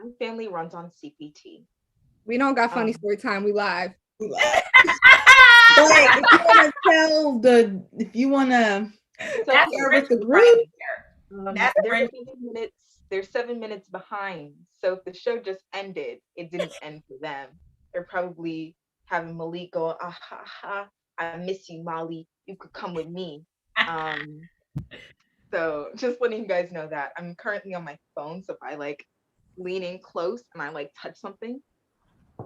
My family runs on CPT. We don't got funny story time. We live. But if you wanna That's share rich with the right group, That's they're rich. 7 minutes. They're 7 minutes behind. So if the show just ended, it didn't end for them. They're probably having Malik go, ah ha ha, I miss you, Molly. You could come with me. Um, so just letting you guys know that I'm currently on my phone. So if I like lean in close and I like touch something,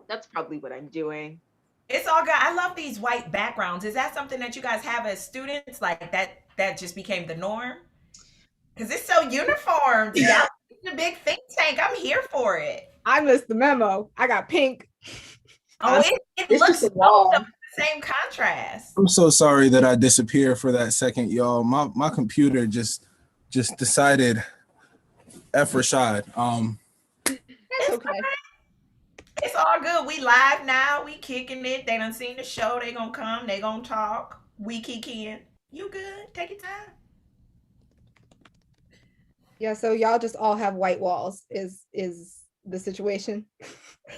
that's probably what I'm doing. It's all good. I love these white backgrounds. Is that something that you guys have as students? Like that just became the norm? Because it's so uniform. Y'all the big think tank. I'm here for it. I missed the memo. I got pink. Oh, it it's looks just a so wall. the same contrast. I'm so sorry that I disappeared for that second, y'all. My computer just decided F Rashad. That's okay. It's all good. We live now. We kicking it. They done seen the show. They gonna come. They gonna talk. We kicking. You good? Take your time. Yeah, so y'all just all have white walls is the situation.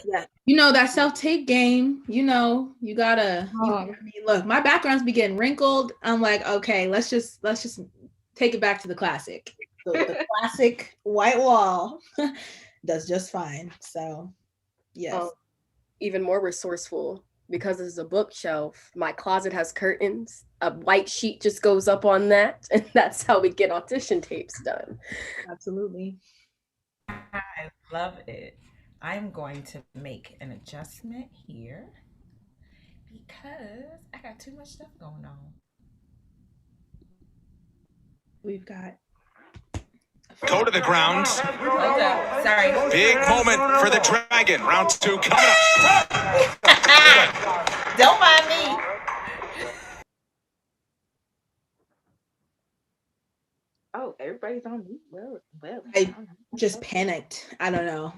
Yeah. You know that self-tape game, you gotta look, my background's be getting wrinkled. I'm like, okay, let's just take it back to the classic. The classic white wall does just fine. So yes. Even more resourceful because this is a bookshelf. My closet has curtains. A white sheet just goes up on that, and that's how we get audition tapes done. Absolutely. I love it. I'm going to make an adjustment here because I got too much stuff going on. We've got Go to the ground. Hold up. Sorry. Big moment for the Dragon. Round 2 coming up. Don't mind me. Oh, everybody's on mute. Well, I just panicked. I don't know.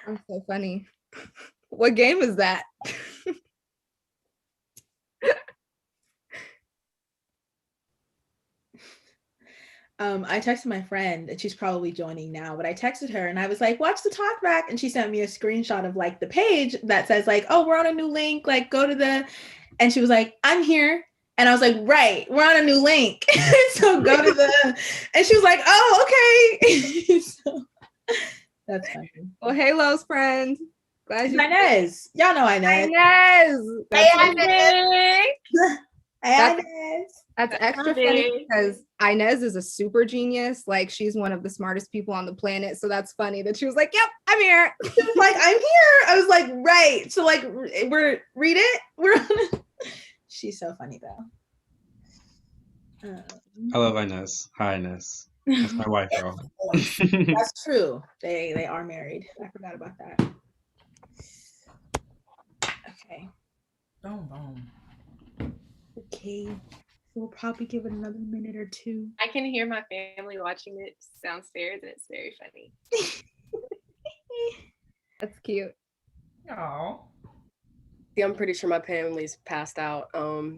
I'm so funny. What game is that? I texted my friend and she's probably joining now, but I texted her and I was like, watch the talk back. And she sent me a screenshot of like the page that says like, oh, we're on a new link, like go to the, and she was like, I'm here. And I was like, right, we're on a new link. So go to the, and she was like, oh, okay. So, that's funny. Well, Halo's friend. Glad you Inez. Y'all know Inez. Inez. Hey, That's extra funny because Inez is a super genius. Like she's one of the smartest people on the planet. So that's funny that she was like, yep, I'm here. She was like, I'm here. I was like, right. So like read it. She's so funny though. I love Inez. Hi Inez. That's my wife, girl. That's true. They are married. I forgot about that. Okay. Boom, boom. Okay. We'll probably give it another minute or two. I can hear my family watching it downstairs, and it's very funny. That's cute. Oh. See, I'm pretty sure my family's passed out.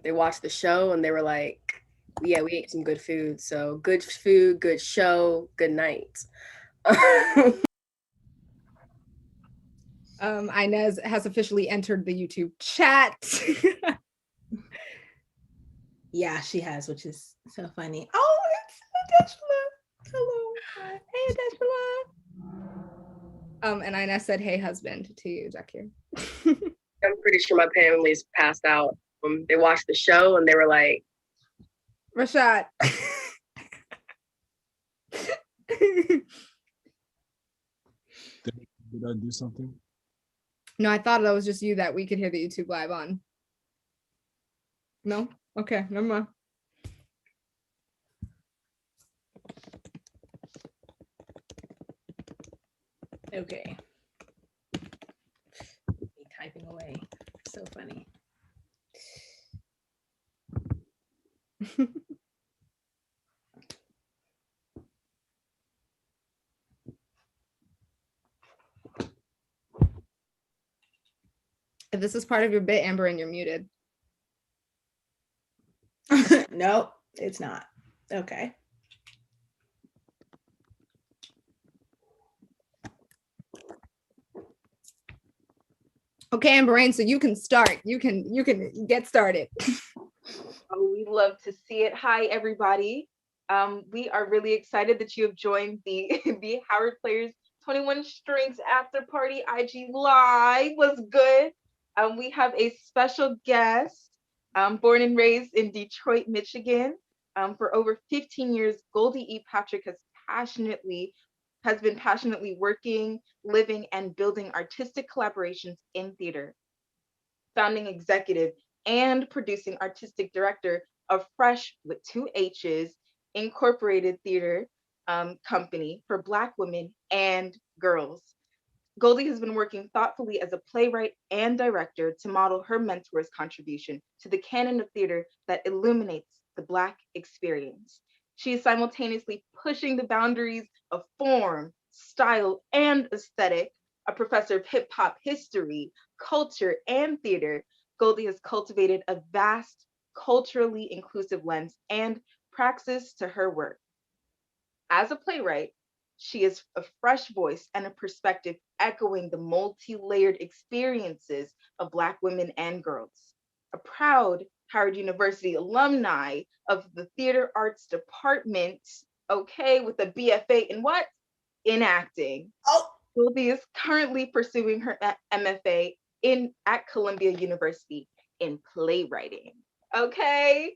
They watched the show and they were like, yeah, we ate some good food. So good food, good show, good night. Inez has officially entered the YouTube chat. Yeah, she has, which is so funny. Oh, it's Adeshla. Hello. Hey, Adeshla. And Inez said, hey, husband, to you, Zakir. I'm pretty sure my family's passed out. They watched the show and they were like, Rashad. Did I do something? No, I thought that was just you that we could hear the YouTube live on. No? Okay, never mind. Okay. Typing away. So funny. If this is part of your bit, Amber, and you're muted. Nope, it's not. Okay. Okay, Amber Rain, so you can start. You can get started. Oh, we love to see it. Hi, everybody. We are really excited that you have joined the the Howard Players 21 Strings After Party IG Live. Was good. We have a special guest, born and raised in Detroit, Michigan. For over 15 years, Goldie E. Patrick has been passionately working, living, and building artistic collaborations in theater. Founding executive and producing artistic director of Fresh with two H's Incorporated Theater Company for Black women and girls. Goldie has been working thoughtfully as a playwright and director to model her mentor's contribution to the canon of theater that illuminates the Black experience. She is simultaneously pushing the boundaries of form, style, and aesthetic. A professor of hip hop history, culture, and theater, Goldie has cultivated a vast, culturally inclusive lens and praxis to her work. As a playwright, she is a fresh voice and a perspective echoing the multi-layered experiences of Black women and girls. A proud Howard University alumni of the Theater Arts Department, okay, with a BFA in what? In acting. Oh, Goldie is currently pursuing her MFA at Columbia University in playwriting. Okay.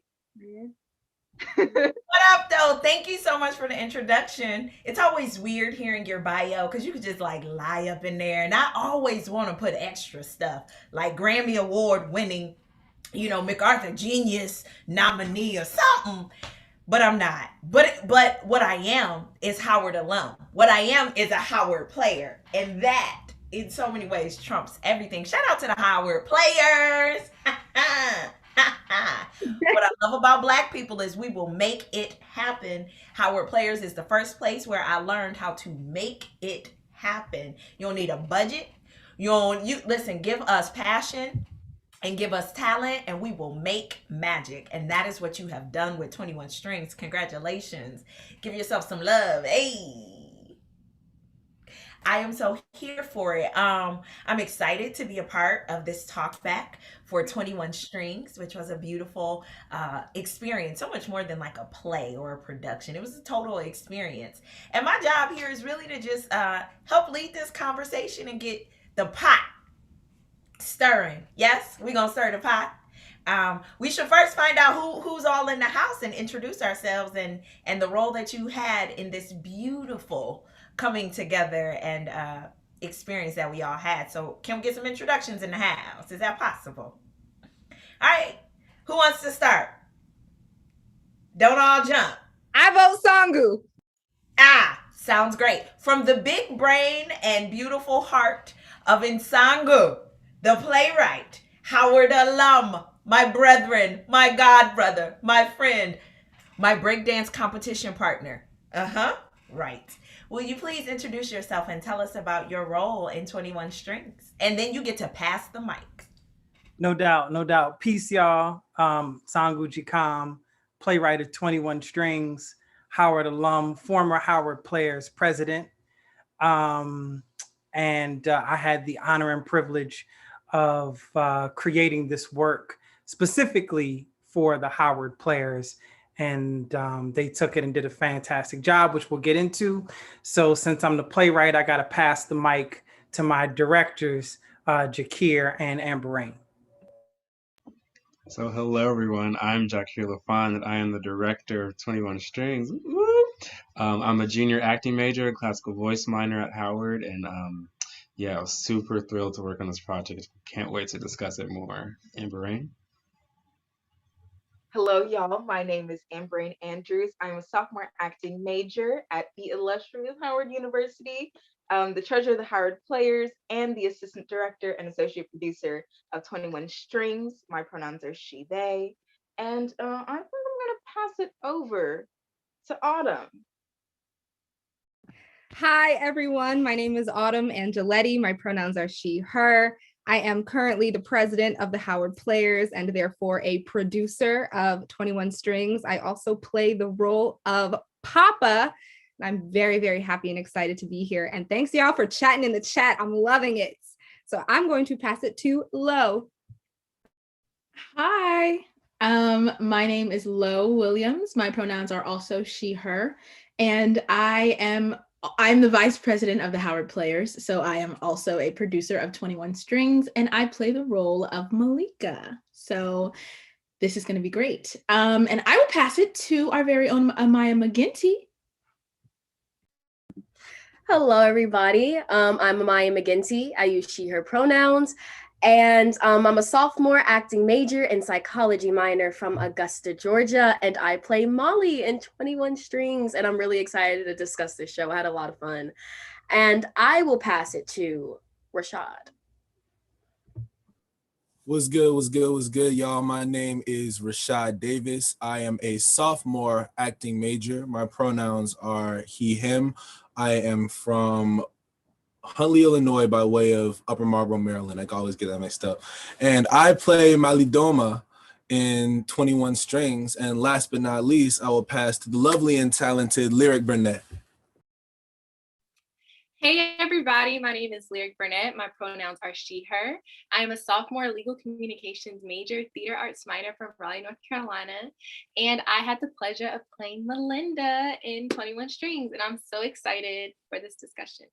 what up, though? Thank you so much for the introduction. It's always weird hearing your bio because you could just like lie up in there, and I always want to put extra stuff like Grammy Award winning, MacArthur Genius nominee or something. But I'm not. But what I am is Howard alum. What I am is a Howard player, and that in so many ways trumps everything. Shout out to the Howard players. What I love about Black people is we will make it happen. Howard Players is the first place where I learned how to make it happen. You don't need a budget. You listen, give us passion and give us talent and we will make magic. And that is what you have done with 21 Strings. Congratulations. Give yourself some love. Hey. I am so here for it. I'm excited to be a part of this talk back for 21 Strings, which was a beautiful experience. So much more than like a play or a production. It was a total experience. And my job here is really to just help lead this conversation and get the pot stirring. Yes, we're going to stir the pot. We should first find out who's all in the house and introduce ourselves and the role that you had in this beautiful coming together and experience that we all had. So can we get some introductions in the house? Is that possible? All right. Who wants to start? Don't all jump. I vote Sangu. Sounds great. From the big brain and beautiful heart of Nsangu, the playwright, Howard alum, my brethren, my god brother, my friend, my breakdance competition partner. Right. Will you please introduce yourself and tell us about your role in 21 Strings? And then you get to pass the mic. No doubt. Peace, y'all. Sangu Jikam, playwright of 21 Strings, Howard alum, former Howard Players president. And I had the honor and privilege of creating this work specifically for the Howard Players. And they took it and did a fantastic job, which we'll get into. So since I'm the playwright, I got to pass the mic to my directors, Jakir and Amber Rain. So hello, everyone. I'm Jakir LaFon, and I am the director of 21 Strings. I'm a junior acting major, classical voice minor at Howard, and I was super thrilled to work on this project. Can't wait to discuss it more. Amber Rain. Hello, y'all. My name is Amber Andrews. I'm a sophomore acting major at the illustrious Howard University, the treasurer of the Howard Players, and the assistant director and associate producer of 21 Strings. My pronouns are she, they. And I think I'm going to pass it over to Autumn. Hi, everyone. My name is Autumn Angeletti. My pronouns are she, her. I am currently the president of the Howard Players and therefore a producer of 21 Strings. I also play the role of Papa. I'm very, very happy and excited to be here. And thanks y'all for chatting in the chat. I'm loving it. So I'm going to pass it to Lo. Hi, my name is Lo Williams. My pronouns are also she, her, and I'm the vice president of the Howard Players. So I am also a producer of 21 Strings, and I play the role of Malika. So this is going to be great. And I will pass it to our very own Amaya McGinty. Hello, everybody. I'm Amaya McGinty. I use she, her pronouns. And I'm a sophomore acting major and psychology minor from Augusta, Georgia. And I play Molly in 21 Strings. And I'm really excited to discuss this show. I had a lot of fun. And I will pass it to Rashad. What's good, y'all? My name is Rashad Davis. I am a sophomore acting major. My pronouns are he, him. I am from Huntley, Illinois, by way of Upper Marlboro, Maryland. I always get that mixed up. And I play Malidoma in 21 Strings. And last but not least, I will pass to the lovely and talented Lyric Burnett. Hey everybody, my name is Lyric Burnett. My pronouns are she, her. I am a sophomore legal communications major, theater arts minor from Raleigh, North Carolina. And I had the pleasure of playing Melinda in 21 Strings. And I'm so excited for this discussion.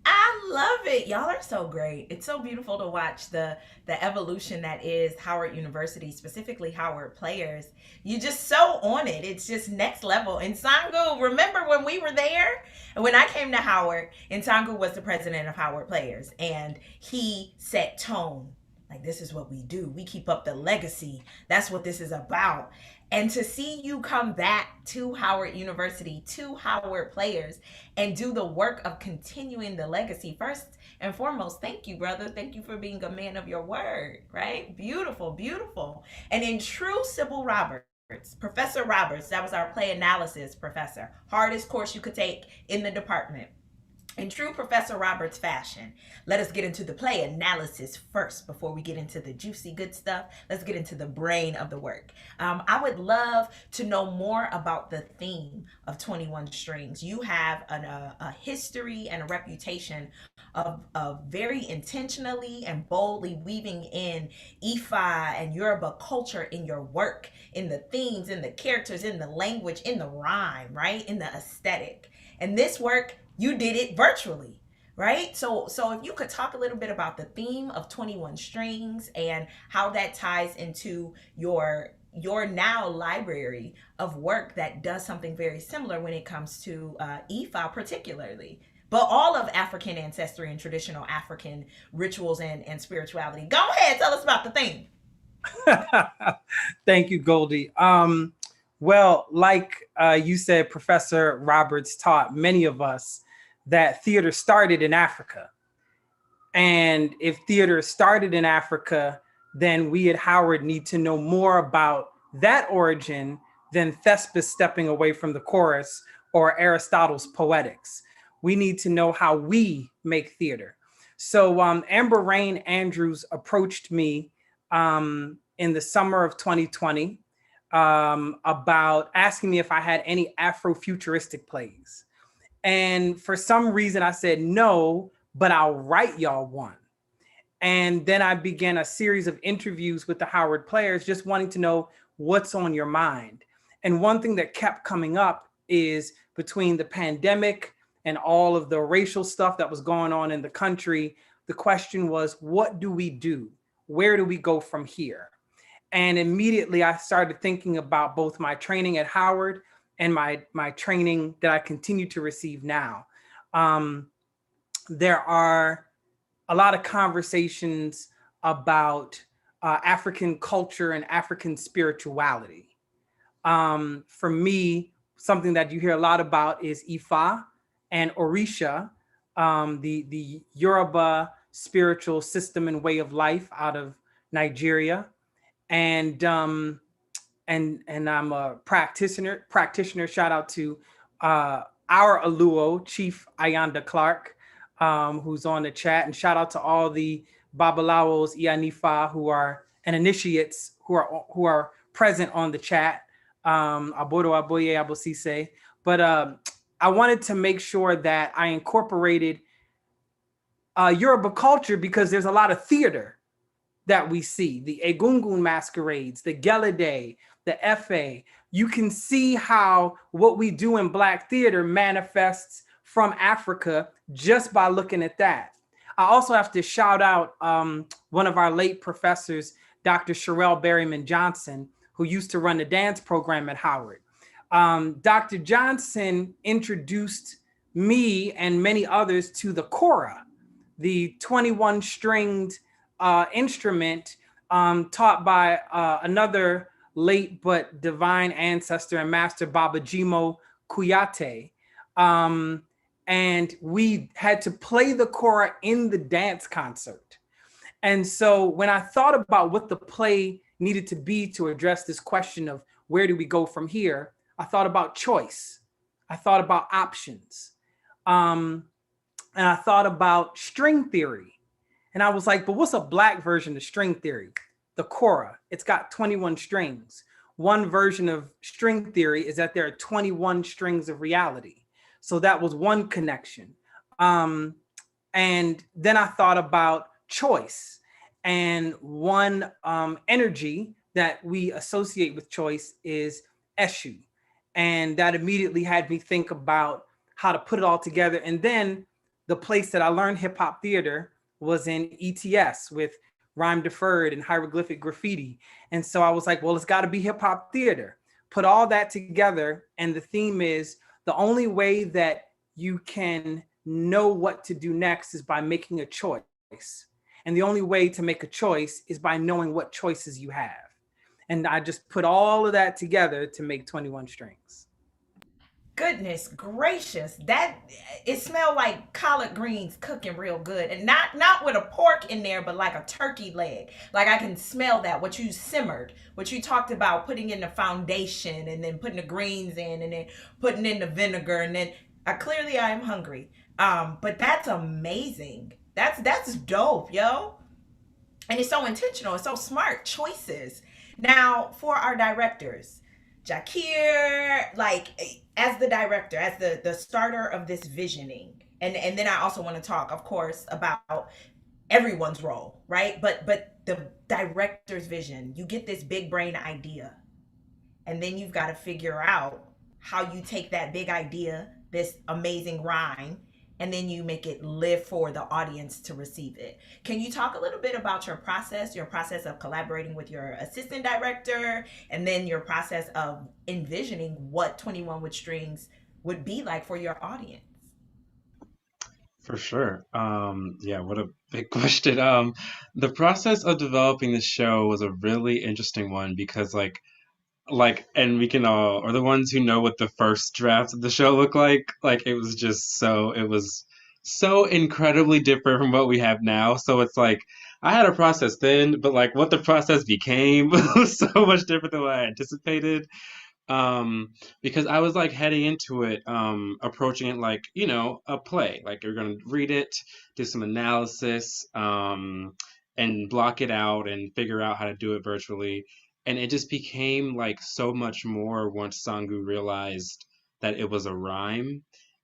I love it. Y'all are so great. It's so beautiful to watch the evolution that is Howard University, specifically Howard Players. You're just so on it. It's just next level. And Sangu, remember when we were there? And when I came to Howard, and Sangu was the president of Howard Players, and he set tone. Like, this is what we do. We keep up the legacy. That's what this is about. And to see you come back to Howard University, to Howard Players, and do the work of continuing the legacy, first and foremost, thank you, brother. Thank you for being a man of your word, right? Beautiful, beautiful. And in true Sybil Roberts, Professor Roberts, that was our play analysis professor, hardest course you could take in the department. In true Professor Roberts fashion, let us get into the play analysis first before we get into the juicy good stuff. Let's get into the brain of the work. I would love to know more about the theme of 21 Strings. You have a history and a reputation of very intentionally and boldly weaving in Ifa and Yoruba culture in your work, in the themes, in the characters, in the language, in the rhyme, right? In the aesthetic. And this work, you did it virtually, right? So if you could talk a little bit about the theme of 21 Strings and how that ties into your now library of work that does something very similar when it comes to Ifa particularly, but all of African ancestry and traditional African rituals and spirituality. Go ahead, tell us about the theme. Thank you, Goldie. Well, like you said, Professor Roberts taught many of us that theater started in Africa. And if theater started in Africa, then we at Howard need to know more about that origin than Thespis stepping away from the chorus or Aristotle's Poetics. We need to know how we make theater. So Amber Rain Andrews approached me in the summer of 2020 about asking me if I had any Afrofuturistic plays. And for some reason I said no, but I'll write y'all one. And then I began a series of interviews with the Howard Players, just wanting to know what's on your mind. And one thing that kept coming up is between the pandemic and all of the racial stuff that was going on in the country, the question was, what do we do? Where do we go from here? And immediately I started thinking about both my training at Howard and my training that I continue to receive now. There are a lot of conversations about African culture and African spirituality. For me, something that you hear a lot about is Ifa and Orisha, the Yoruba spiritual system and way of life out of Nigeria. And I'm a practitioner. Shout out to our Aluo, Chief Ayanda Clark, who's on the chat, and shout out to all the Babalawos, Ianifa, who are and initiates who are present on the chat. Abodo Aboye Abosise. But I wanted to make sure that I incorporated Yoruba culture, because there's a lot of theater that we see, the Egungun masquerades, the Gelede, the Efe. You can see how what we do in Black theater manifests from Africa just by looking at that. I also have to shout out one of our late professors, Dr. Sherelle Berryman Johnson, who used to run the dance program at Howard. Dr. Johnson introduced me and many others to the kora, the 21-stringed instrument taught by another late but divine ancestor and master, Baba Jimo Kuyate. And we had to play the kora in the dance concert. And so when I thought about what the play needed to be to address this question of where do we go from here, I thought about choice. I thought about options. And I thought about string theory. And I was like, but what's a Black version of string theory? The kora. It's got 21 strings. One version of string theory is that there are 21 strings of reality. So that was one connection. And then I thought about choice. And one energy that we associate with choice is Eshu. And that immediately had me think about how to put it all together. And then the place that I learned hip hop theater was in ETS with Rhyme Deferred and Hieroglyphic Graffiti. And so I was like, well, it's got to be hip hop theater. Put all that together. And the theme is the only way that you can know what to do next is by making a choice. And the only way to make a choice is by knowing what choices you have. And I just put all of that together to make 21 Strings. Goodness gracious, that it smelled like collard greens cooking real good, and not with a pork in there, but like a turkey leg. Like I can smell that, what you simmered, what you talked about putting in the foundation and then putting the greens in and then putting in the vinegar, and then clearly I am hungry. But that's amazing. That's dope, yo. And it's so intentional, it's so smart choices. Now for our directors, Jakir, like as the director, as the starter of this visioning, and then I also want to talk, of course, about everyone's role, right? But the director's vision, you get this big brain idea, and then you've got to figure out how you take that big idea, this amazing rhyme, and then you make it live for the audience to receive it. Can you talk a little bit about your process of collaborating with your assistant director, and then your process of envisioning what 21 with Strings would be like for your audience? For sure. Yeah, what a big question. The process of developing the show was a really interesting one because and we can all, or the ones who know what the first draft of the show looked like it was so incredibly different from what we have now. So it's like I had a process then, but like what the process became was so much different than what I anticipated. Because I was like heading into it, approaching it like, a play. Like you're gonna read it, do some analysis, and block it out and figure out how to do it virtually. And it just became like so much more once Sangu realized that it was a rhyme,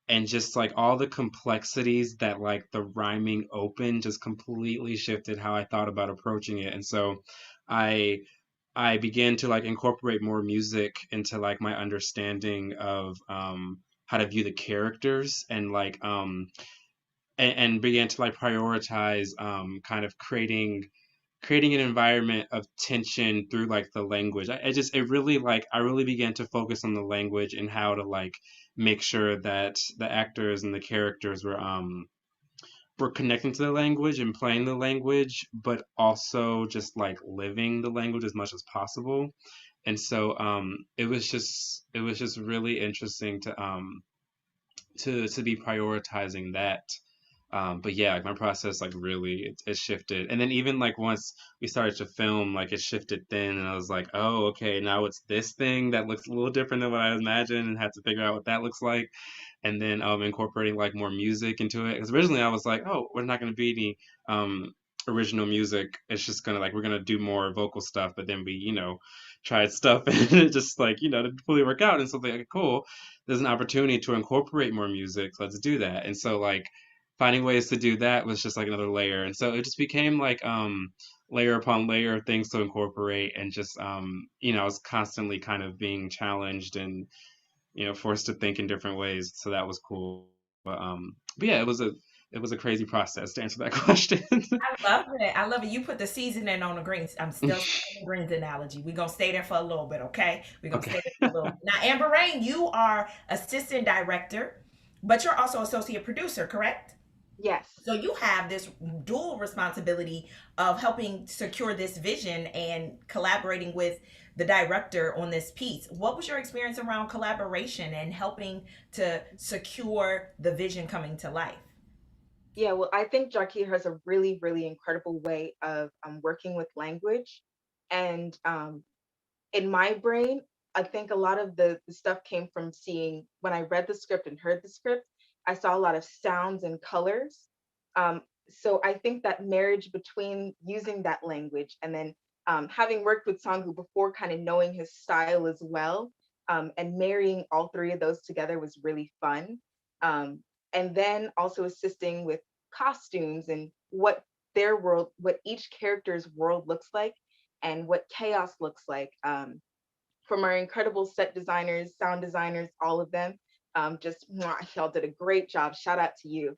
and just like all the complexities that like the rhyming opened just completely shifted how I thought about approaching it. And so I began to like incorporate more music into like my understanding of how to view the characters, and like and began to like prioritize kind of creating an environment of tension through like the language. I really began to focus on the language and how to like make sure that the actors and the characters were connecting to the language and playing the language, but also just like living the language as much as possible. And so it was just really interesting to be prioritizing that. But yeah, like my process like really it shifted. And then even like once we started to film, like it shifted then, and I was like, oh, okay, now it's this thing that looks a little different than what I imagined, and had to figure out what that looks like. And then incorporating like more music into it, because originally I was like, oh, we're not going to be any original music, it's just gonna like we're gonna do more vocal stuff. But then we tried stuff and it just like didn't fully work out. And so like, cool, there's an opportunity to incorporate more music, let's do that. And so like finding ways to do that was just like another layer. And so it just became like layer upon layer of things to incorporate, and just you know, I was constantly kind of being challenged and, you know, forced to think in different ways. So that was cool. But yeah, it was a crazy process to answer that question. I love it. I love it. You put the seasoning on the greens. I'm still saying the greens analogy. We're gonna stay there for a little bit, okay? We're gonna Okay. stay there for a little bit. Now, Amber Rain, you are assistant director, but you're also associate producer, correct? Yes. So you have this dual responsibility of helping secure this vision and collaborating with the director on this piece. What was your experience around collaboration and helping to secure the vision coming to life? Yeah, well, I think Jackie has a really, really incredible way of working with language. And in my brain, I think a lot of the stuff came from seeing when I read the script and heard the script, I saw a lot of sounds and colors. Um, so I think that marriage between using that language and then having worked with Sangwoo before, kind of knowing his style as well, and marrying all three of those together was really fun. Um, and then also assisting with costumes and what their world, what each character's world looks like and what chaos looks like. From our incredible set designers, sound designers, all of them. Just y'all did a great job. Shout out to you.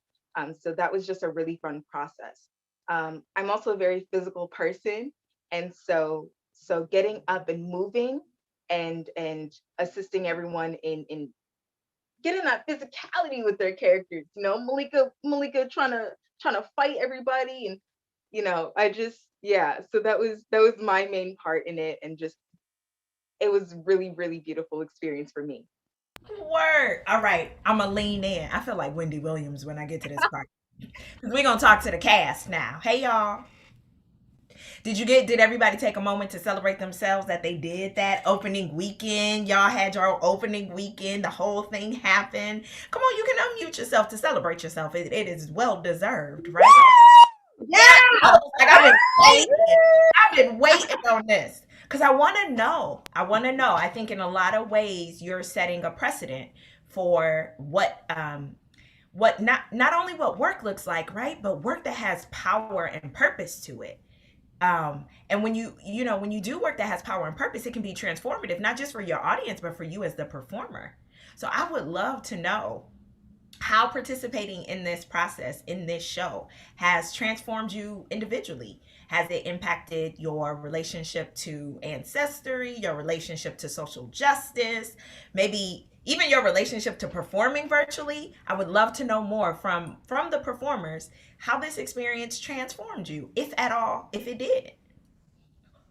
So that was just a really fun process. I'm also a very physical person, and so getting up and moving and assisting everyone in getting that physicality with their characters. You know, Malika trying to fight everybody, and you know, I just yeah. So that was my main part in it, and just it was really, really beautiful experience for me. Word. All right, I'm gonna lean in. I feel like Wendy Williams when I get to this part. We're gonna talk to the cast now. Hey y'all. Did everybody take a moment to celebrate themselves that they did that opening weekend? Y'all had your opening weekend, the whole thing happened. Come on, you can unmute yourself to celebrate yourself. It is well deserved, right? Yeah. Like I've been waiting on this. Because I want to know. I think in a lot of ways you're setting a precedent for what not only what work looks like, right? But work that has power and purpose to it. And when when you do work that has power and purpose, it can be transformative, not just for your audience, but for you as the performer. So I would love to know how participating in this process, in this show, has transformed you individually. Has it impacted your relationship to ancestry, your relationship to social justice, maybe even your relationship to performing virtually? I would love to know more from the performers how this experience transformed you, if at all, if it did.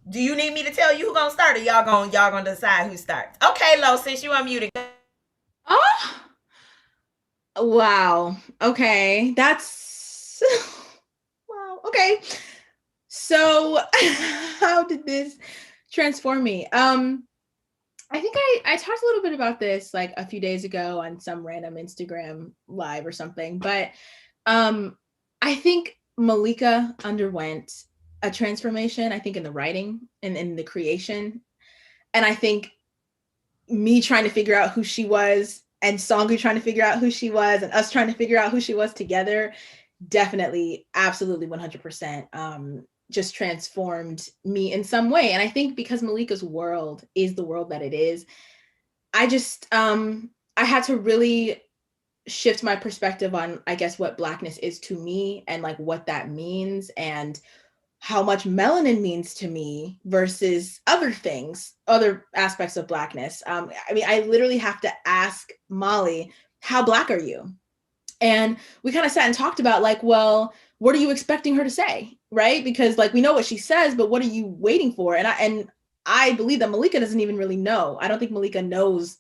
Do you need me to tell you who gonna start, or y'all gonna decide who starts? Okay, Lo, since you unmuted. Oh, wow. Okay, that's wow. Okay, so how did this transform me? I think I talked a little bit about this like a few days ago on some random Instagram live or something, but I think Malika underwent a transformation, I think, in the writing and in the creation. And I think me trying to figure out who she was and Sangwoo trying to figure out who she was and us trying to figure out who she was together definitely, absolutely 100% just transformed me in some way. And I think because Malika's world is the world that it is, I just, I had to really shift my perspective on, I guess, what Blackness is to me and like what that means and how much melanin means to me versus other things, other aspects of Blackness. I mean, I literally have to ask Molly, how Black are you? And we kind of sat and talked about like, well, what are you expecting her to say? Right? Because like, we know what she says, but what are you waiting for? And I believe that Malika doesn't even really know. I don't think Malika knows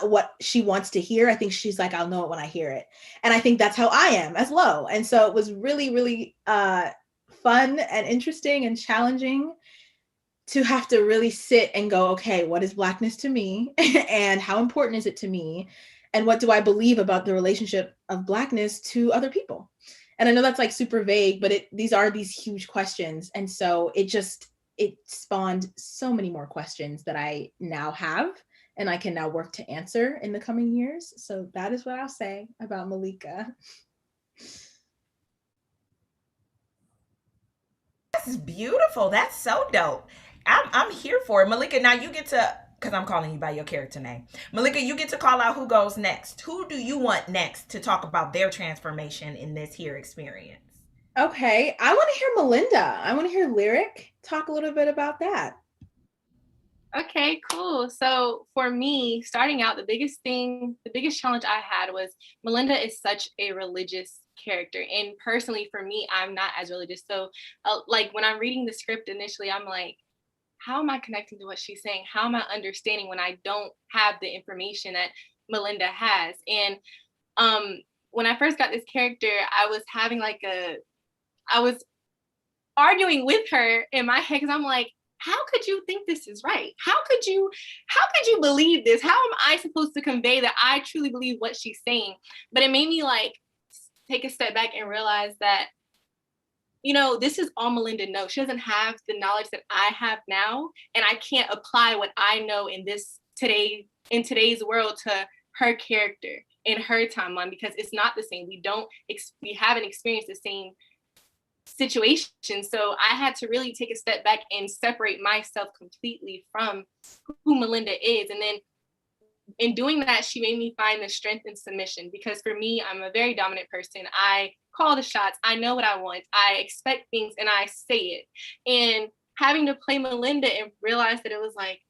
what she wants to hear. I think she's like, I'll know it when I hear it. And I think that's how I am as Lo. And so it was really, really fun and interesting and challenging to have to really sit and go, okay, what is Blackness to me? And how important is it to me? And what do I believe about the relationship of Blackness to other people? And I know that's like super vague, but these are these huge questions. And so it spawned so many more questions that I now have and I can now work to answer in the coming years. So that is what I'll say about Malika. That's beautiful. That's so dope. I'm here for it. Malika, now you get to, because I'm calling you by your character name. Malika, you get to call out who goes next. Who do you want next to talk about their transformation in this here experience? Okay, I want to hear Melinda. I want to hear Lyric talk a little bit about that. Okay, cool. So for me, starting out, the biggest challenge I had was Melinda is such a religious character. And personally, for me, I'm not as religious. So like when I'm reading the script initially, I'm like, how am I connecting to what she's saying? How am I understanding when I don't have the information that Melinda has? And when I first got this character, I was having I was arguing with her in my head because I'm like, how could you think this is right? How could you believe this? How am I supposed to convey that I truly believe what she's saying? But it made me like take a step back and realize that, you know, this is all Melinda knows. She doesn't have the knowledge that I have now, and I can't apply what I know in today's world to her character in her timeline because it's not the same. We haven't experienced the same situation. So I had to really take a step back and separate myself completely from who Melinda is. And then in doing that, she made me find the strength in submission because for me, I'm a very dominant person. I call the shots. I know what I want. I expect things and I say it. And having to play Melinda and realize that it was like,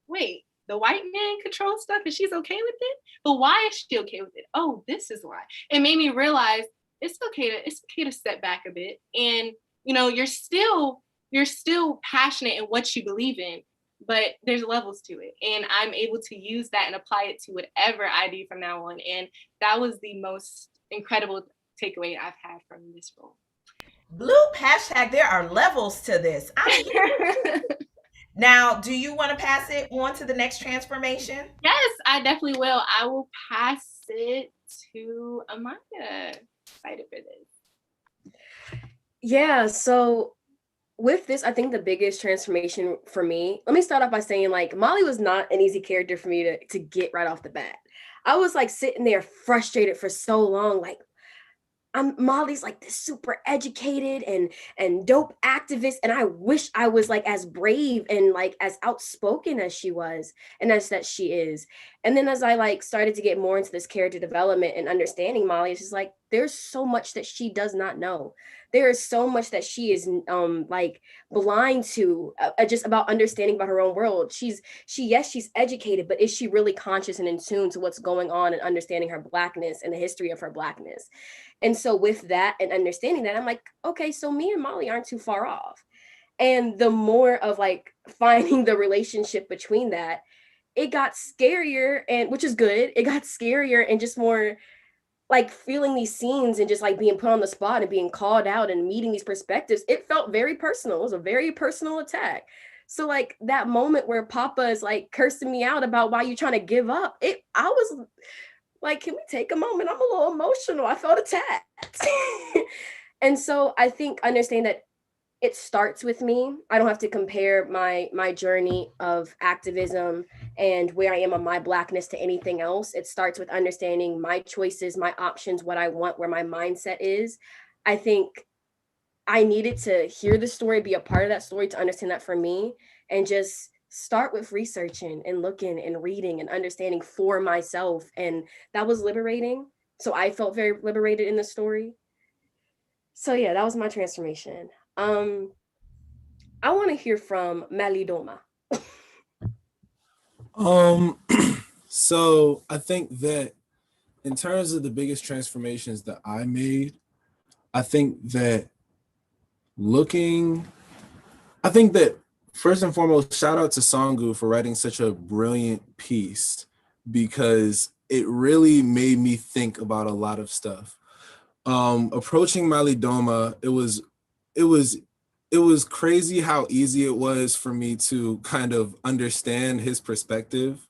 wait, the white man controls stuff and she's okay with it? But why is she okay with it? Oh, this is why. It made me realize it's okay to step back a bit. And, you know, you're still passionate in what you believe in, but there's levels to it. And I'm able to use that and apply it to whatever I do from now on. And that was the most incredible takeaway I've had from this role. Blue hashtag, there are levels to this. Now, do you want to pass it on to the next transformation? Yes, I definitely will. I will pass it to Amanda. Excited for this. Yeah, so with this, I think the biggest transformation for me, let me start off by saying like Molly was not an easy character for me to get right off the bat. I was like sitting there frustrated for so long, like Molly's like this super educated and dope activist, and I wish I was like as brave and like as outspoken as she was and as that she is. And then as I like started to get more into this character development and understanding Molly, it's just like there's so much that she does not know. There is so much that she is like blind to just about understanding about her own world. She's educated, but is she really conscious and in tune to what's going on and understanding her Blackness and the history of her Blackness? And so with that and understanding that, I'm like, okay, so me and Molly aren't too far off. And the more of like finding the relationship between that, it got scarier, and which is good. It got scarier and just more like feeling these scenes and just like being put on the spot and being called out and meeting these perspectives. It felt very personal. It was a very personal attack. So like that moment where Papa is like cursing me out about why you trying to give up, I was like, can we take a moment? I'm a little emotional. I felt attacked. And so I think understanding that it starts with me. I don't have to compare my journey of activism and where I am on my Blackness to anything else. It starts with understanding my choices, my options, what I want, where my mindset is. I think I needed to hear the story, be a part of that story to understand that for me, and just start with researching and looking and reading and understanding for myself. And that was liberating. So I felt very liberated in the story. So yeah, that was my transformation. I want to hear from Malidoma. So I think that in terms of the biggest transformations that I made, I think that first and foremost, shout out to Sangu for writing such a brilliant piece, because it really made me think about a lot of stuff. Approaching Malidoma, it was crazy how easy it was for me to kind of understand his perspective.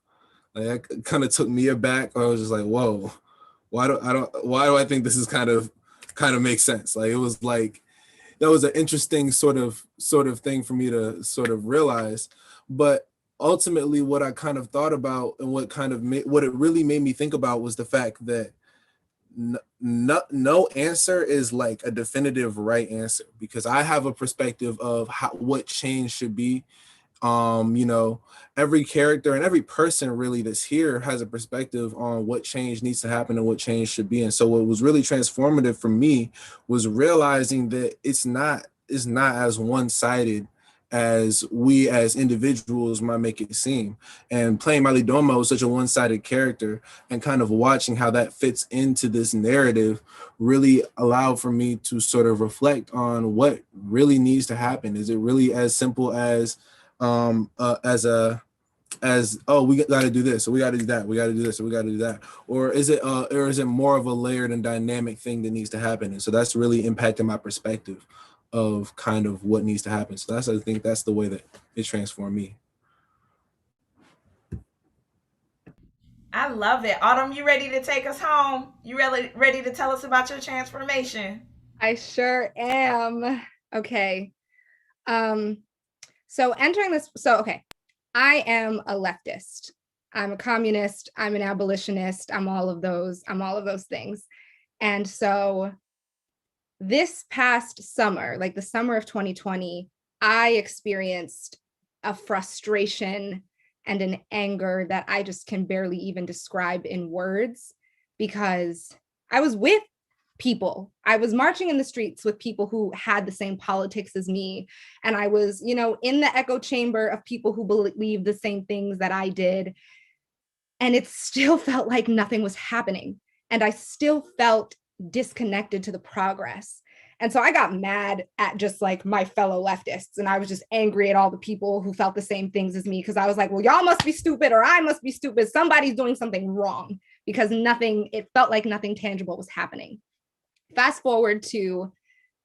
Like, it kind of took me aback. I was just like, whoa, why do I think this is kind of makes sense? Like, it was like, that was an interesting sort of thing for me to sort of realize. But ultimately what I kind of thought about and what it really made me think about was the fact that no answer is like a definitive right answer, because I have a perspective of what change should be. Every character and every person really that's here has a perspective on what change needs to happen and what change should be. And so what was really transformative for me was realizing that it's not as one-sided as we as individuals might make it seem. And playing Malidoma was such a one-sided character, and kind of watching how that fits into this narrative really allowed for me to sort of reflect on what really needs to happen. Is it really as simple as we got to do this, so we got to do that, we got to do this, so we got to do that, or is it more of a layered and dynamic thing that needs to happen? And so that's really impacted my perspective of kind of what needs to happen. So I think that's the way that it transformed me. I love it. Autumn, you ready to take us home? You really ready to tell us about your transformation? I sure am. Okay. So okay, I am a leftist. I'm a communist. I'm an abolitionist. I'm all of those things. And so this past summer, like the summer of 2020, I experienced a frustration and an anger that I just can barely even describe in words, because I was with people. I was marching in the streets with people who had the same politics as me. And I was, in the echo chamber of people who believe the same things that I did. And it still felt like nothing was happening. And I still felt disconnected to the progress. And so I got mad at just like my fellow leftists. And I was just angry at all the people who felt the same things as me, because I was like, well, y'all must be stupid, or I must be stupid. Somebody's doing something wrong, because it felt like nothing tangible was happening. Fast forward to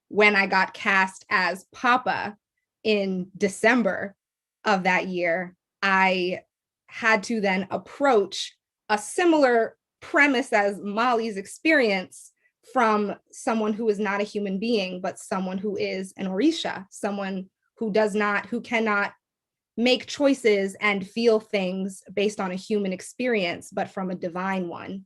when I got cast as Papa in December of that year, I had to then approach a similar premise as Molly's experience from someone who is not a human being, but someone who is an Orisha, someone who cannot make choices and feel things based on a human experience, but from a divine one.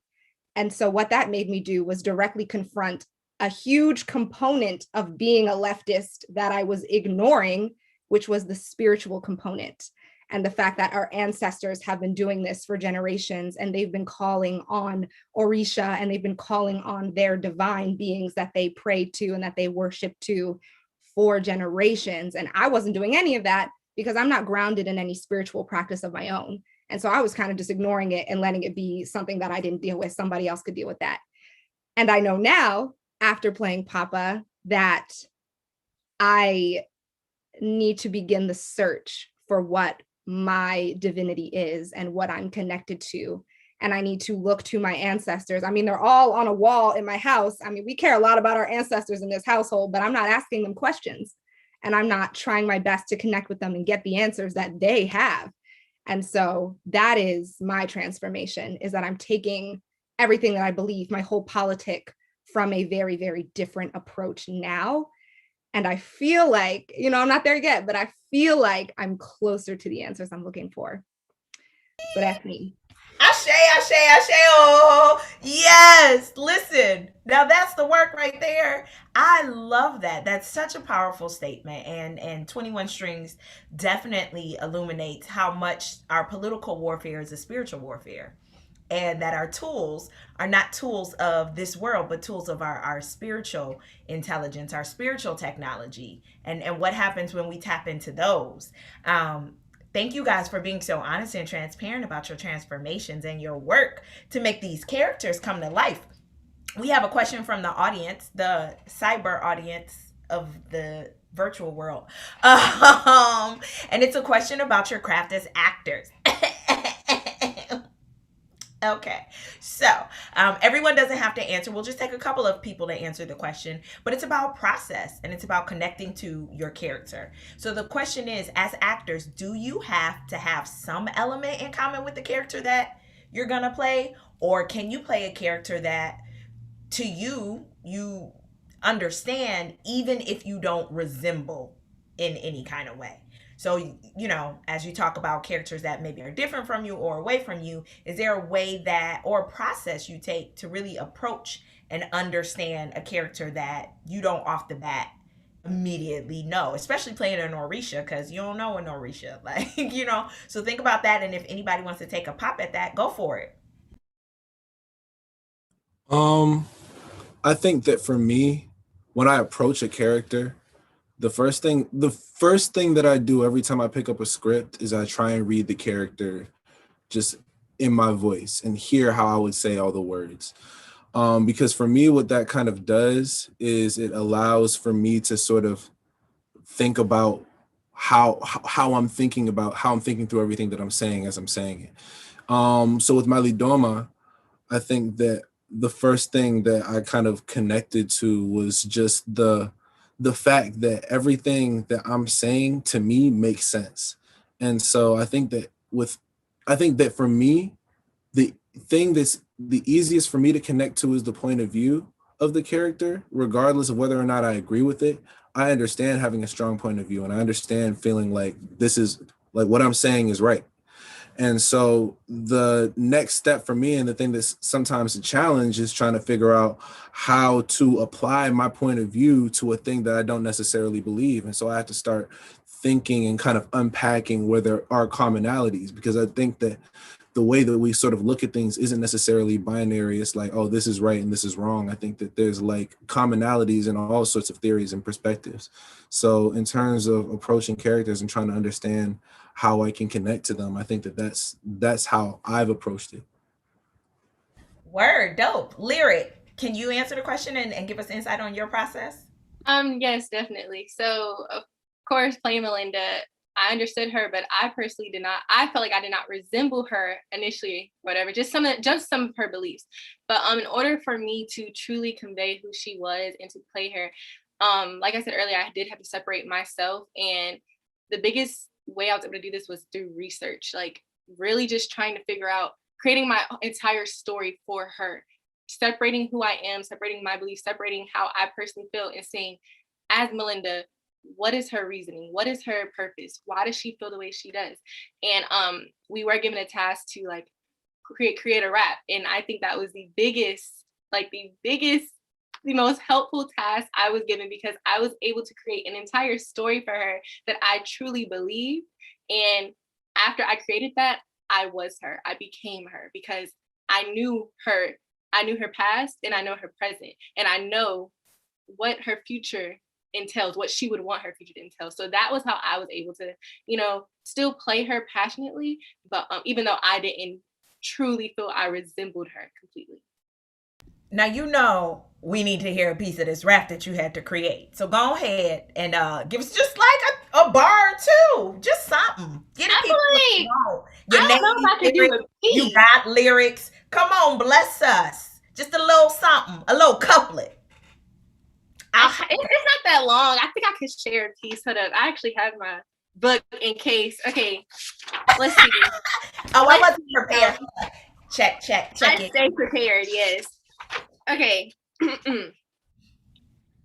And so what that made me do was directly confront a huge component of being a leftist that I was ignoring, which was the spiritual component, and the fact that our ancestors have been doing this for generations, and they've been calling on Orisha, and they've been calling on their divine beings that they pray to and that they worship to for generations. And I wasn't doing any of that because I'm not grounded in any spiritual practice of my own. And so I was kind of just ignoring it and letting it be something that I didn't deal with. Somebody else could deal with that. And I know now, after playing Papa, that I need to begin the search for what my divinity is and what I'm connected to. And I need to look to my ancestors. I mean, they're all on a wall in my house. I mean, we care a lot about our ancestors in this household, but I'm not asking them questions. And I'm not trying my best to connect with them and get the answers that they have. And so that is my transformation, is that I'm taking everything that I believe, my whole politic, from a very, very different approach now. And I feel like, I'm not there yet, but I feel like I'm closer to the answers I'm looking for. So that's me. Ashe, ashe, ashe, oh, yes. Listen, now that's the work right there. I love that. That's such a powerful statement. And 21 Strings definitely illuminates how much our political warfare is a spiritual warfare. And that our tools are not tools of this world, but tools of our spiritual intelligence, our spiritual technology, and what happens when we tap into those. Thank you guys for being so honest and transparent about your transformations and your work to make these characters come to life. We have a question from the audience, the cyber audience of the virtual world. And it's a question about your craft as actors. Okay, so everyone doesn't have to answer. We'll just take a couple of people to answer the question, but it's about process and it's about connecting to your character. So the question is, as actors, do you have to have some element in common with the character that you're gonna play? Or can you play a character that to you understand even if you don't resemble in any kind of way? So, as you talk about characters that maybe are different from you or away from you, is there a way that, or a process you take to really approach and understand a character that you don't off the bat immediately know, especially playing a Norisha, because you don't know a Norisha. Like, so think about that. And if anybody wants to take a pop at that, go for it. I think that for me, when I approach a character, the first thing that I do every time I pick up a script is I try and read the character just in my voice and hear how I would say all the words. Because for me, what that kind of does is it allows for me to sort of think about how I'm thinking through everything that I'm saying as I'm saying it. So with Malidoma, I think that the first thing that I kind of connected to was just the fact that everything that I'm saying to me makes sense. And so I think that for me, the thing that's the easiest for me to connect to is the point of view of the character, regardless of whether or not I agree with it. I understand having a strong point of view, and I understand feeling like this is like what I'm saying is right. And so the next step for me, and the thing that's sometimes a challenge, is trying to figure out how to apply my point of view to a thing that I don't necessarily believe. And so I have to start thinking and kind of unpacking where there are commonalities, because I think that the way that we sort of look at things isn't necessarily binary. It's like, oh, this is right and this is wrong. I think that there's like commonalities in all sorts of theories and perspectives. So in terms of approaching characters and trying to understand how I can connect to them, I think that that's how I've approached it. Word, dope. Lyric, can you answer the question and give us insight on your process? Yes, definitely. So of course, playing Melinda, I understood her, but I personally did not. I felt like I did not resemble her initially, whatever, just some of her beliefs. But in order for me to truly convey who she was and to play her, like I said earlier, I did have to separate myself. And the biggest way I was able to do this was through research, like really just trying to figure out, creating my entire story for her, separating who I am, separating my beliefs, separating how I personally feel, and saying, as Melinda, what is her reasoning? What is her purpose? Why does she feel the way she does? And we were given a task to like create a rap. And I think that was the most helpful task I was given, because I was able to create an entire story for her that I truly believe. And after I created that, I was her. I became her, because I knew her past, and I know her present, and I know what her future entails, what she would want her future to entail. So that was how I was able to, still play her passionately, but even though I didn't truly feel I resembled her completely. Now, we need to hear a piece of this rap that you had to create. So go ahead and give us just like a bar or two, just something. Get it. Your name, you got lyrics. Come on, bless us. Just a little something, a little couplet. It's not that long. I think I could share a piece. Hold up. I actually have my book in case. Okay, let's see. I wasn't prepared. Check I stay prepared, yes. Okay.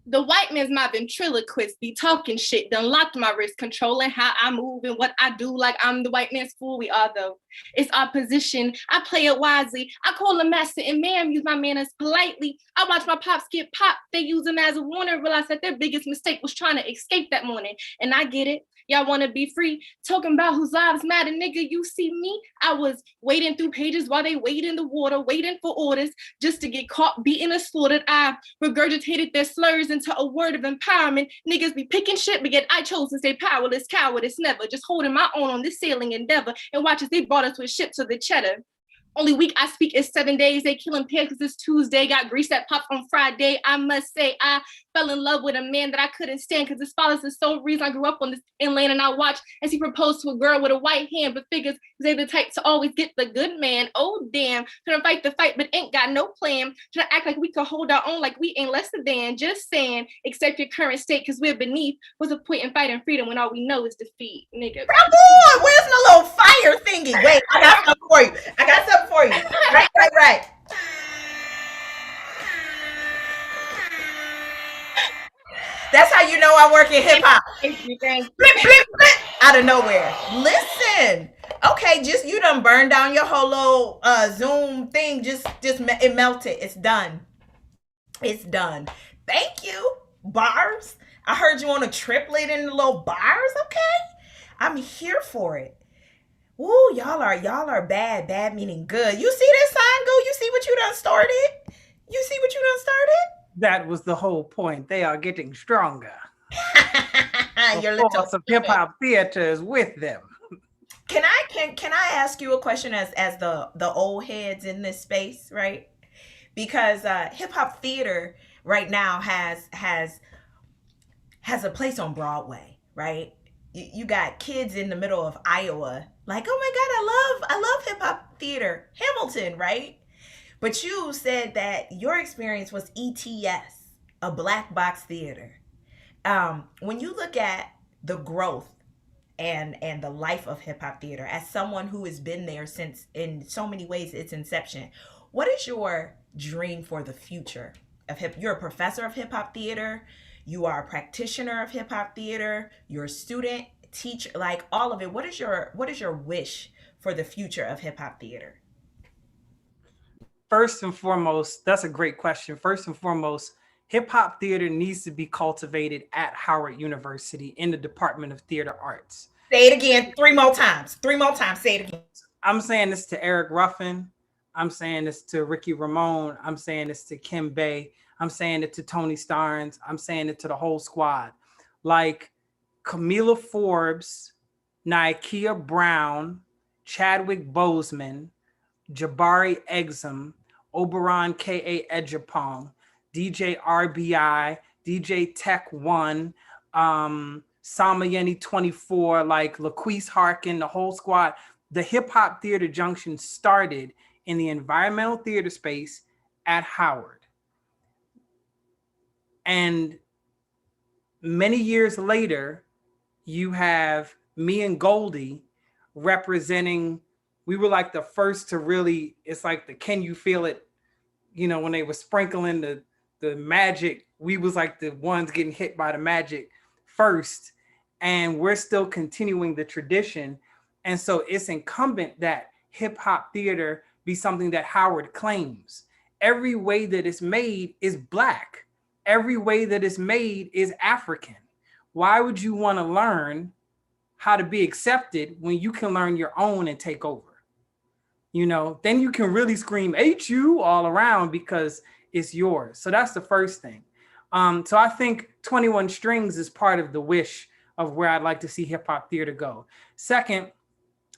The white man's my ventriloquist, be talking shit, done locked my wrist, controlling how I move and what I do, like I'm the white man's fool. We are, though. It's our position. I play it wisely. I call them master and ma'am, use my manners politely. I watch my pops get popped. They use them as a warner. Realize that their biggest mistake was trying to escape that morning. And I get it. Y'all want to be free, talking about whose lives matter, nigga. You see me? I was wading through pages while they wade in the water, waiting for orders just to get caught, beaten, or slaughtered. I regurgitated their slurs into a word of empowerment. Niggas be picking shit, but yet I chose to stay powerless, cowardice, never. Just holding my own on this sailing endeavor. And watch as they brought us with ships of the cheddar. Only week I speak is 7 days. They killing pairs because it's Tuesday. Got grease that popped on Friday. I must say I fell in love with a man that I couldn't stand, because his father's the sole reason I grew up on this inland. And I watched as he proposed to a girl with a white hand, but figures they the type to always get the good man. Oh damn, trying to fight the fight but ain't got no plan. Trying to act like we could hold our own, like we ain't lesser than. Just saying, accept your current state because we're beneath. What's the point in fighting freedom when all we know is defeat, nigga? Come on, where's the little fire thingy? Wait, I got something for you. Right. That's how you know I work in hip hop. Thank you. Blip, blip, blip, out of nowhere. Listen. Okay, just you done burned down your whole little Zoom thing. Just it melted. It's done. It's done. Thank you, bars. I heard you on a triplet in the little bars. Okay, I'm here for it. Ooh, y'all are bad. Bad meaning good. You see this sign go? You see what you done started? You see what you done started? That was the whole point. They are getting stronger. Your The little force of hip hop theater is with them. Can I ask you a question as the old heads in this space, right? Because hip hop theater right now has a place on Broadway, right? You got kids in the middle of Iowa like, oh my God, I love hip hop theater, Hamilton, right? But you said that your experience was ETS, a black box theater. When you look at the growth and the life of hip hop theater, as someone who has been there since, in so many ways, its inception, what is your dream for the future of hip? You're a professor of hip hop theater. You are a practitioner of hip hop theater. You're a student, teacher, like all of it. What is your wish for the future of hip hop theater? First and foremost, that's a great question. First and foremost, hip hop theater needs to be cultivated at Howard University in the Department of Theater Arts. Say it again, 3 more times. 3 more times. Say it again. I'm saying this to Eric Ruffin. I'm saying this to Ricky Ramone. I'm saying this to Kim Bay. I'm saying it to Tony Starnes. I'm saying it to the whole squad. Like Camila Forbes, Nakia Brown, Chadwick Boseman, Jabari Exum, Oberon K.A. Ejapong, DJ RBI, DJ Tech One, Samayeni 24, like LaQuise Harkin, the whole squad. The Hip Hop Theater Junction started in the environmental theater space at Howard. And many years later, you have me and Goldie representing, we were like the first to really, it's like the Can You Feel It, you know, when they were sprinkling the magic, we was like the ones getting hit by the magic first. And we're still continuing the tradition. And so it's incumbent that hip hop theater be something that Howard claims. Every way that it's made is Black. Every way that it's made is African. Why would you want to learn how to be accepted when you can learn your own and take over? You know, then you can really scream HU all around because it's yours. So that's the first thing. So I think 21 Strings is part of the wish of where I'd like to see hip hop theater go. Second,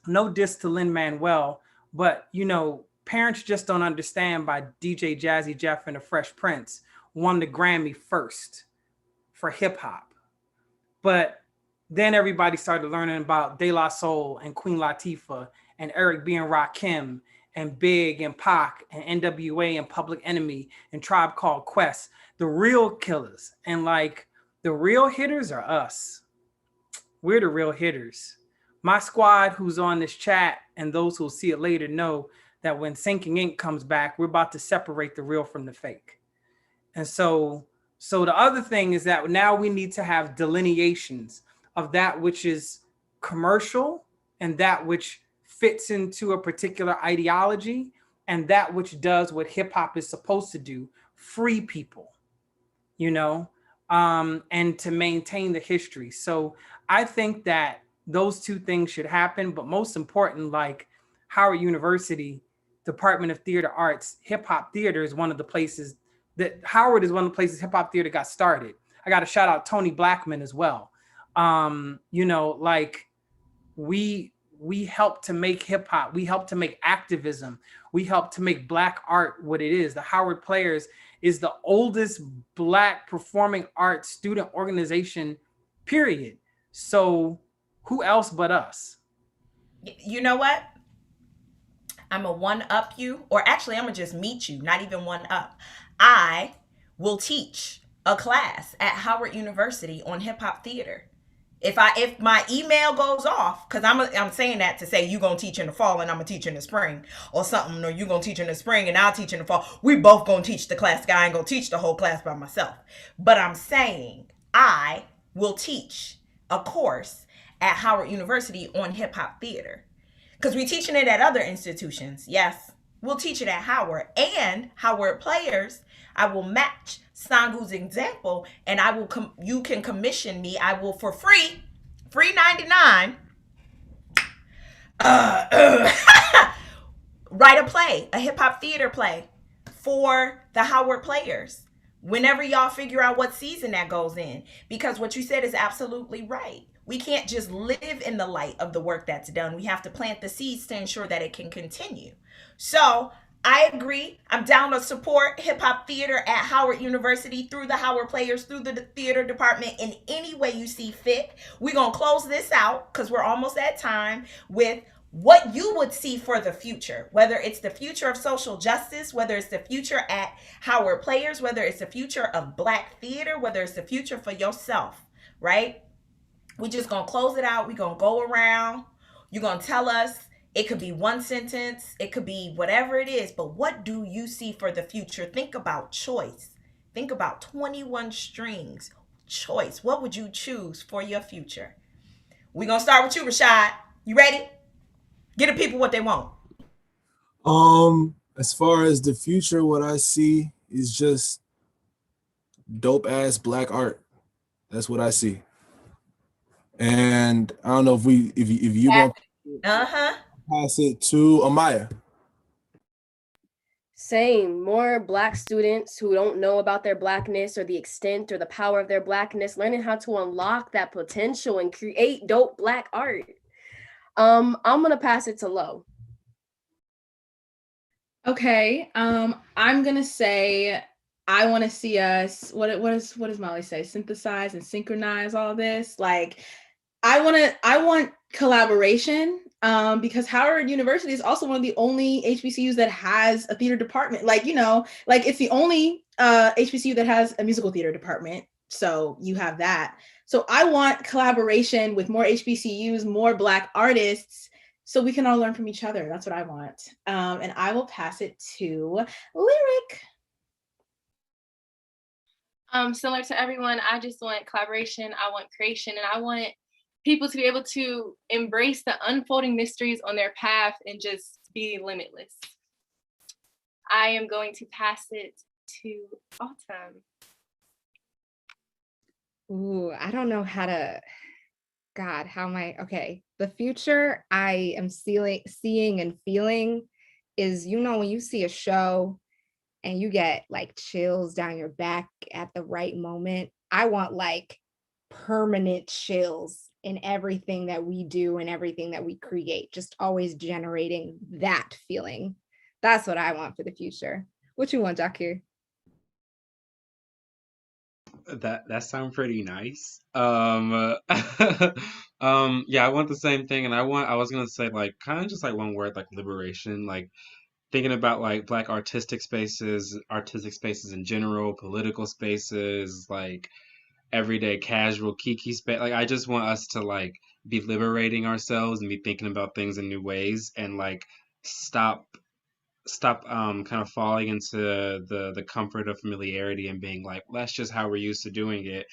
no diss to Lin-Manuel, but you know, Parents Just Don't Understand by DJ Jazzy Jeff and the Fresh Prince won the Grammy first for hip hop. But then everybody started learning about De La Soul and Queen Latifah and Eric B. and Rakim and Big and Pac and NWA and Public Enemy and Tribe Called Quest, the real killers. And like the real hitters are us. We're the real hitters. My squad who's on this chat and those who'll see it later know that when Sinking Ink comes back, we're about to separate the real from the fake. And so the other thing is that now we need to have delineations of that which is commercial and that which fits into a particular ideology and that which does what hip hop is supposed to do, free people, you know, and to maintain the history. So I think that those two things should happen, but most important, like Howard University, Department of Theater Arts, hip hop theater is one of the places that Howard is one of the places hip hop theater got started. I got to shout out Tony Blackman as well. You know, like we help to make hip hop, we help to make activism, we help to make Black art what it is. The Howard Players is the oldest Black performing arts student organization, period. So who else but us? You know what? I'm a one up you, or actually I'm gonna just meet you, not even one up. I will teach a class at Howard University on hip hop theater. If my email goes off, because I'm saying that to say you gonna teach in the fall and I'm gonna teach in the spring or something, or you gonna teach in the spring and I'll teach in the fall. We both gonna teach the class. I ain't gonna teach the whole class by myself. But I'm saying I will teach a course at Howard University on hip hop theater. Because we're teaching it at other institutions. Yes, we'll teach it at Howard. And Howard Players, I will match Sangu's example, and I will you can commission me. I will for free, free 99. Write a play, a hip hop theater play for the Howard Players. Whenever y'all figure out what season that goes in, because what you said is absolutely right. We can't just live in the light of the work that's done. We have to plant the seeds to ensure that it can continue. So I agree. I'm down to support hip hop theater at Howard University through the Howard Players, through the theater department in any way you see fit. We're going to close this out because we're almost at time with what you would see for the future, whether it's the future of social justice, whether it's the future at Howard Players, whether it's the future of Black theater, whether it's the future for yourself, right? We're just going to close it out. We're going to go around. You're going to tell us. It could be one sentence. It could be whatever it is. But what do you see for the future? Think about choice. Think about 21 strings. Choice. What would you choose for your future? We're going to start with you, Rashad. You ready? Get the people what they want. As far as the future, what I see is just dope ass Black art. That's what I see. And I don't know if you gonna pass it to Amaya. Same. More Black students who don't know about their Blackness or the extent or the power of their Blackness, learning how to unlock that potential and create dope Black art. I'm gonna pass it to Lo. Okay. I'm gonna say I want to see us. What does Molly say? Synthesize and synchronize all this. Like, I want collaboration. Because Howard University is also one of the only HBCUs that has a theater department. Like, it's the only HBCU that has a musical theater department. So you have that. So I want collaboration with more HBCUs, more Black artists, so we can all learn from each other. That's what I want. And I will pass it to Lyric. Similar to everyone, I just want collaboration. I want creation, and I want people to be able to embrace the unfolding mysteries on their path and just be limitless. I am going to pass it to Autumn. Ooh, I don't know how to, God, how am I, okay. The future I am seeing and feeling is, when you see a show and you get like chills down your back at the right moment, I want like permanent chills in everything that we do and everything that we create, just always generating that feeling. That's what I want for the future. What you want, Jakir? That sounds pretty nice. Yeah, I want the same thing, and I was gonna say like kind of just like one word, like liberation, like thinking about like Black artistic spaces in general, political spaces, like everyday casual kiki space. Like I just want us to like be liberating ourselves and be thinking about things in new ways, and like stop kind of falling into the comfort of familiarity and being like, well, that's just how we're used to doing it,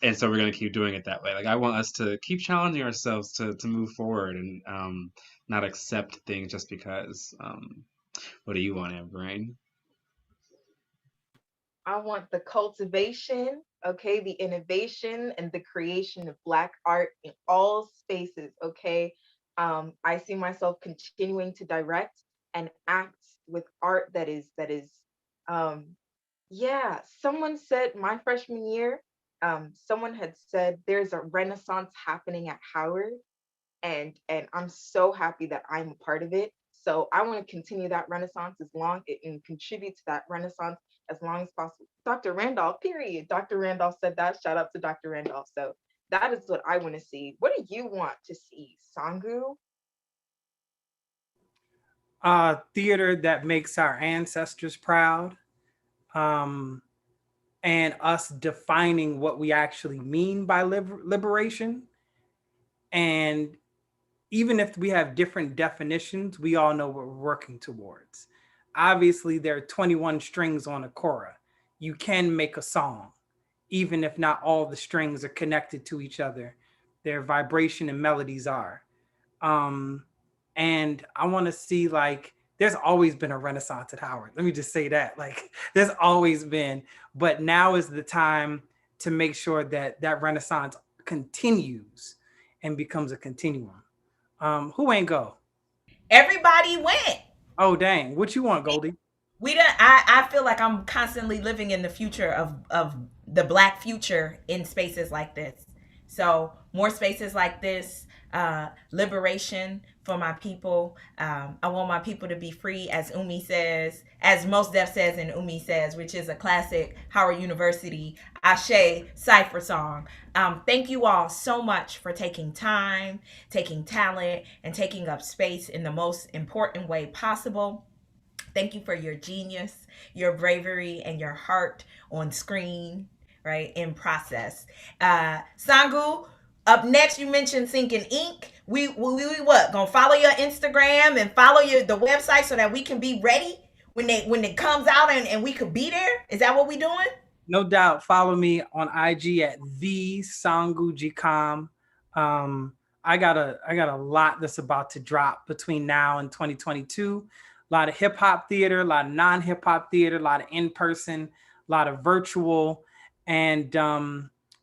and so we're going to keep doing it that way. Like I want us to keep challenging ourselves to move forward and not accept things just because. What do you want, Amber? I want the cultivation, okay, the innovation and the creation of Black art in all spaces, okay. I see myself continuing to direct and act with art that is yeah. Someone said my freshman year, someone had said there's a renaissance happening at Howard, and I'm so happy that I'm a part of it. So I want to continue that renaissance and contribute to that renaissance as long as possible. Dr. Randolph, period. Dr. Randolph said that. Shout out to Dr. Randolph. So that is what I want to see. What do you want to see, Sangu? Theater that makes our ancestors proud, and us defining what we actually mean by liberation. And even if we have different definitions, we all know what we're working towards. Obviously, there are 21 strings on a kora. You can make a song, even if not all the strings are connected to each other. Their vibration and melodies are. And I want to see like there's always been a renaissance at Howard. Let me just say that. Like, there's always been, but now is the time to make sure that that renaissance continues and becomes a continuum. Who ain't go? Everybody went. Oh, dang. What you want, Goldie? I feel like I'm constantly living in the future of the Black future in spaces like this. So more spaces like this, liberation for my people. I want my people to be free, as Umi says, as Mos Def says and Umi says, which is a classic Howard University Ashe cipher song. Thank you all so much for taking time, taking talent, and taking up space in the most important way possible. Thank you for your genius, your bravery, and your heart on screen, right, in process. Sangu, up next, you mentioned Sinking Ink. We what? Gonna follow your Instagram and follow the website so that we can be ready when it comes out and we could be there? Is that what we doing? No doubt. Follow me on IG at the Sangu Jikam. I got a lot that's about to drop between now and 2022. A lot of hip hop theater, a lot of non-hip hop theater, a lot of in-person, a lot of virtual. And,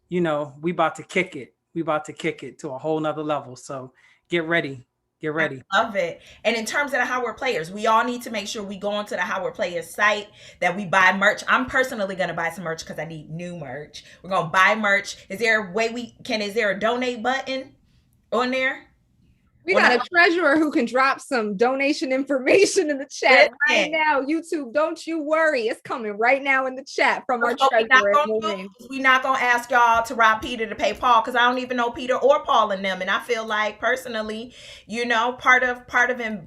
you know, we about to kick it. We about to kick it to a whole nother level. So get ready. Get ready. I love it. And in terms of the Howard Players, we all need to make sure we go onto the Howard Players site, that we buy merch. I'm personally going to buy some merch because I need new merch. We're going to buy merch. Is there a way is there a donate button on there? We got a treasurer who can drop some donation information in the chat right now. YouTube, don't you worry. It's coming right now in the chat from our treasurer. We're not going to ask y'all to rob Peter to pay Paul, because I don't even know Peter or Paul and them. And I feel like personally, you know, part of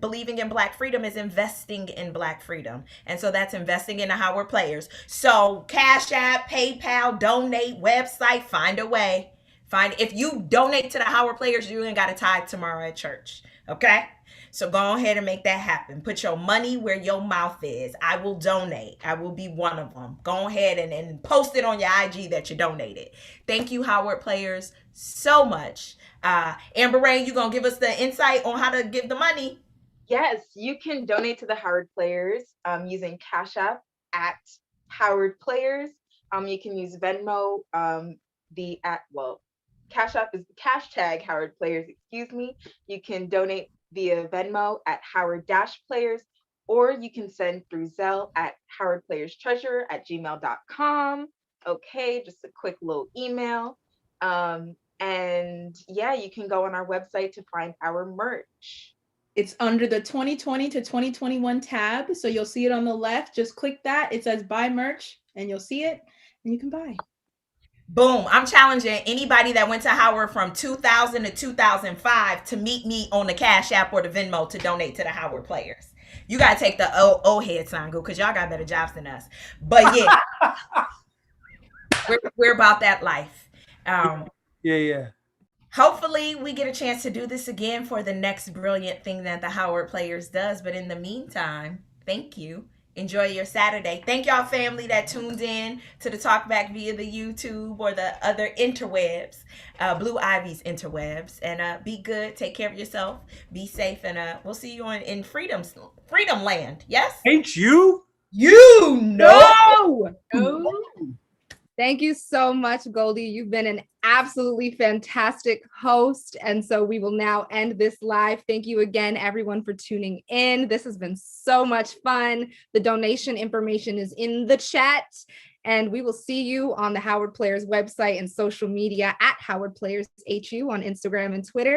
believing in Black freedom is investing in Black freedom. And so that's investing in the Howard Players. So Cash App, PayPal, donate, website, find a way. If you donate to the Howard Players, you ain't got to tithe tomorrow at church. Okay? So go ahead and make that happen. Put your money where your mouth is. I will donate. I will be one of them. Go ahead and post it on your IG that you donated. Thank you, Howard Players, so much. Amber Rain, you going to give us the insight on how to give the money? Yes, you can donate to the Howard Players using Cash App at Howard Players. You can use Venmo, Cash App is the hashtag Howard Players, excuse me. You can donate via Venmo at Howard-Players, or you can send through Zelle at howardplayerstreasurer@gmail.com. Okay, just a quick little email. And yeah, you can go on our website to find our merch. It's under the 2020 to 2021 tab. So you'll see it on the left. Just click that. It says buy merch and you'll see it and you can buy. Boom. I'm challenging anybody that went to Howard from 2000 to 2005 to meet me on the Cash App or the Venmo to donate to the Howard Players. You got to take the old head, Sangu, because y'all got better jobs than us. But yeah, we're about that life. Yeah. Hopefully we get a chance to do this again for the next brilliant thing that the Howard Players does. But in the meantime, thank you. Enjoy your Saturday. Thank y'all, family, that tuned in to the talkback via the YouTube or the other interwebs, Blue Ivy's interwebs. And be good. Take care of yourself. Be safe. And we'll see you in Freedom Land. Yes? Ain't you? You know. No. Thank you so much, Goldie. You've been an absolutely fantastic host. And so we will now end this live. Thank you again, everyone, for tuning in. This has been so much fun. The donation information is in the chat. And we will see you on the Howard Players website and social media at Howard Players HU on Instagram and Twitter.